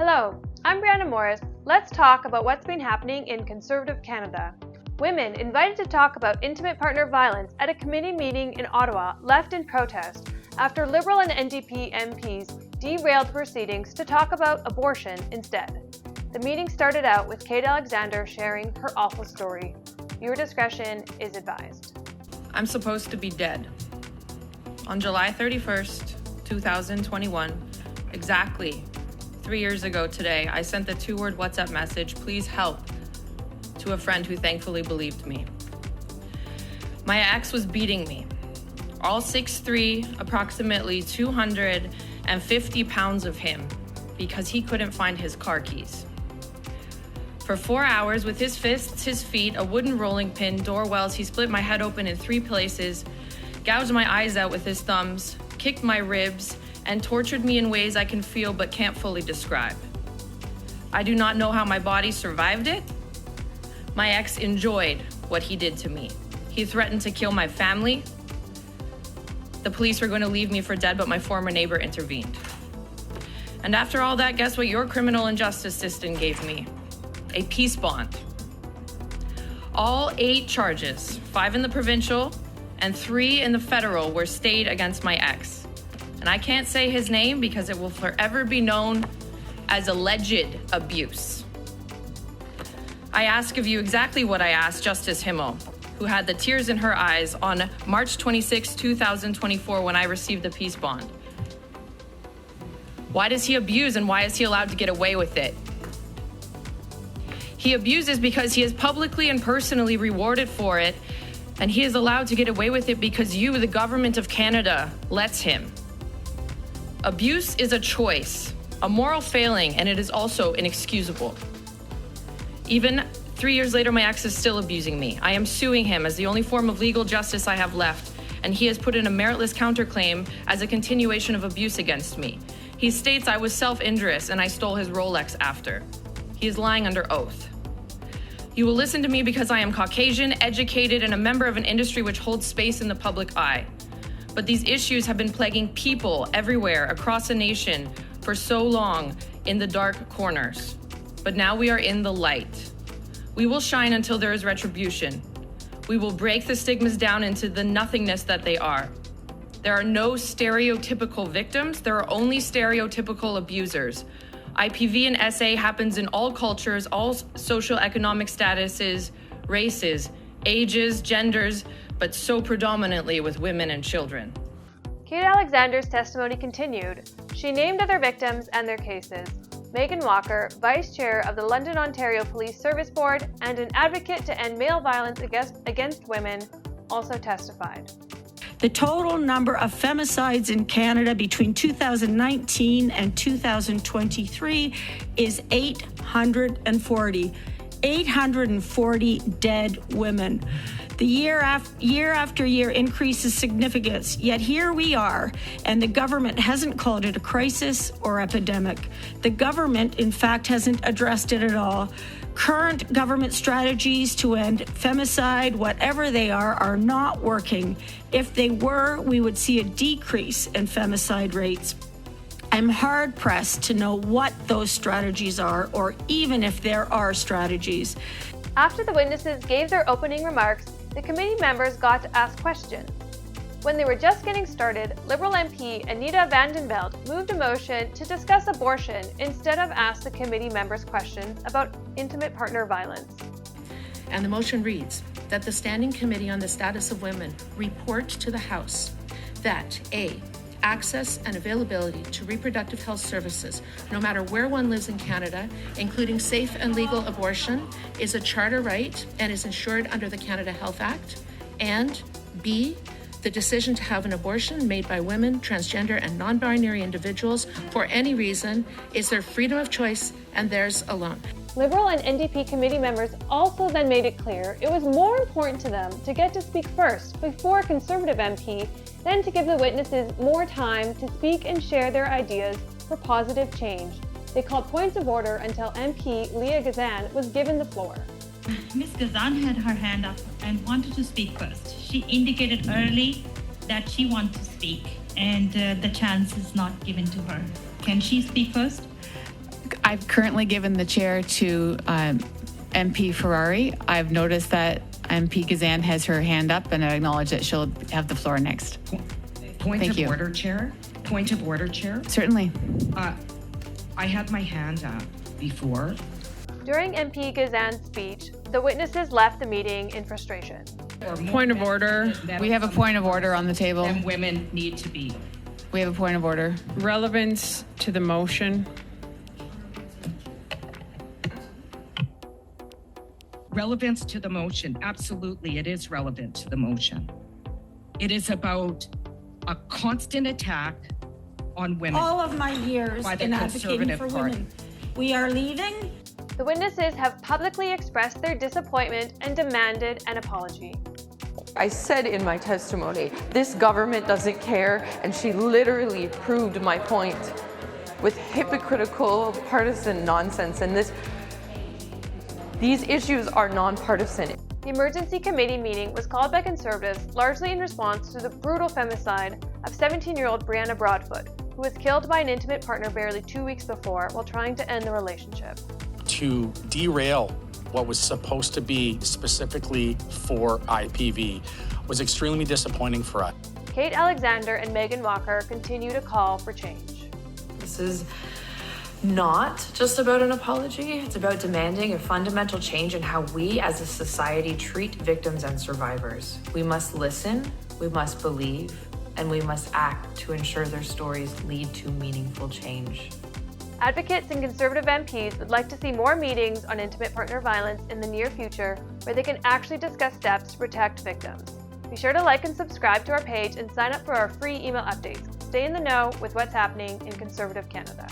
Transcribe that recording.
Hello, I'm Brianna Morris. Let's talk about what's been happening in Conservative Canada. Women invited to talk about intimate partner violence at a committee meeting in Ottawa left in protest after Liberal and NDP MPs derailed proceedings to talk about abortion instead. The meeting started out with Kate Alexander sharing her awful story. Viewer discretion is advised. I'm supposed to be dead. On July 31st, 2021, exactly 3 years ago today, I sent the 2-word WhatsApp message, "Please help," to a friend who thankfully believed me. My ex was beating me. All 6'3", approximately 250 pounds of him, because he couldn't find his car keys. For 4 hours, with his fists, his feet, a wooden rolling pin, door wells, he split my head open in 3 places, gouged my eyes out with his thumbs, kicked my ribs, and tortured me in ways I can feel but can't fully describe. I do not know how my body survived it. My ex enjoyed what he did to me. He threatened to kill my family. The police were going to leave me for dead, but my former neighbor intervened. And after all that, guess what your criminal and justice system gave me? A peace bond. All 8 charges, 5 in the provincial and 3 in the federal, were stayed against my ex. And I can't say his name because it will forever be known as alleged abuse. I ask of you exactly what I asked Justice Himmel, who had the tears in her eyes on March 26, 2024, when I received the peace bond. Why does he abuse and why is he allowed to get away with it? He abuses because he is publicly and personally rewarded for it, and he is allowed to get away with it because you, the government of Canada, lets him. Abuse is a choice, a moral failing, and it is also inexcusable. Even 3 years later, my ex is still abusing me. I am suing him as the only form of legal justice I have left, and he has put in a meritless counterclaim as a continuation of abuse against me. He states I was self-injurious and I stole his Rolex after. He is lying under oath. You will listen to me because I am Caucasian, educated, and a member of an industry which holds space in the public eye. But these issues have been plaguing people everywhere across the nation for so long in the dark corners. But now we are in the light. We will shine until there is retribution. We will break the stigmas down into the nothingness that they are. There are no stereotypical victims, there are only stereotypical abusers. IPV and SA happens in all cultures, all socioeconomic statuses, races, ages, genders, but so predominantly with women and children. Kate Alexander's testimony continued. She named other victims and their cases. Megan Walker, Vice Chair of the London, Ontario Police Service Board and an advocate to end male violence against women, also testified. The total number of femicides in Canada between 2019 and 2023 is 840. 840 dead women. The year after year increases significance, yet here we are, and the government hasn't called it a crisis or epidemic. The government, in fact, hasn't addressed it at all. Current government strategies to end femicide, whatever they are not working. If they were, we would see a decrease in femicide rates. I'm hard-pressed to know what those strategies are, or even if there are strategies. After the witnesses gave their opening remarks, the committee members got to ask questions. When they were just getting started, Liberal MP Anita Vandenbelt moved a motion to discuss abortion instead of ask the committee members questions about intimate partner violence. And the motion reads that the Standing Committee on the Status of Women report to the House that A, access and availability to reproductive health services, no matter where one lives in Canada, including safe and legal abortion, is a charter right and is ensured under the Canada Health Act. And B, the decision to have an abortion made by women, transgender, and non-binary individuals for any reason is their freedom of choice and theirs alone. Liberal and NDP committee members also then made it clear it was more important to them to get to speak first before a Conservative MP than to give the witnesses more time to speak and share their ideas for positive change. They called points of order until MP Leah Gazan was given the floor. Ms. Gazan had her hand up and wanted to speak first. She indicated early that she wants to speak, and the chance is not given to her. Can she speak first? I've currently given the chair to MP Ferrari. I've noticed that MP Gazan has her hand up, and I acknowledge that she'll have the floor next. Point Thank of you. order, Chair. Point of order, Chair. Certainly. I had my hand up before. During MP Gazan's speech, the witnesses left the meeting in frustration. Point of order. We have a point of order on the table. And women need to be. We have a point of order. Relevance to the motion. Relevance to the motion. Absolutely, it is relevant to the motion. It is about a constant attack on women. All of my years By the in advocating Conservative for Party. women. We are leaving. The witnesses have publicly expressed their disappointment and demanded an apology. I said in my testimony, this government doesn't care, and she literally proved my point with hypocritical partisan nonsense. And these issues are nonpartisan. The emergency committee meeting was called by Conservatives largely in response to the brutal femicide of 17-year-old Brianna Broadfoot, who was killed by an intimate partner barely 2 weeks before while trying to end the relationship. To derail what was supposed to be specifically for IPV was extremely disappointing for us. Kate Alexander and Megan Walker continue to call for change. This is not just about an apology. It's about demanding a fundamental change in how we as a society treat victims and survivors. We must listen, we must believe, and we must act to ensure their stories lead to meaningful change. Advocates and Conservative MPs would like to see more meetings on intimate partner violence in the near future where they can actually discuss steps to protect victims. Be sure to like and subscribe to our page and sign up for our free email updates. Stay in the know with what's happening in Conservative Canada.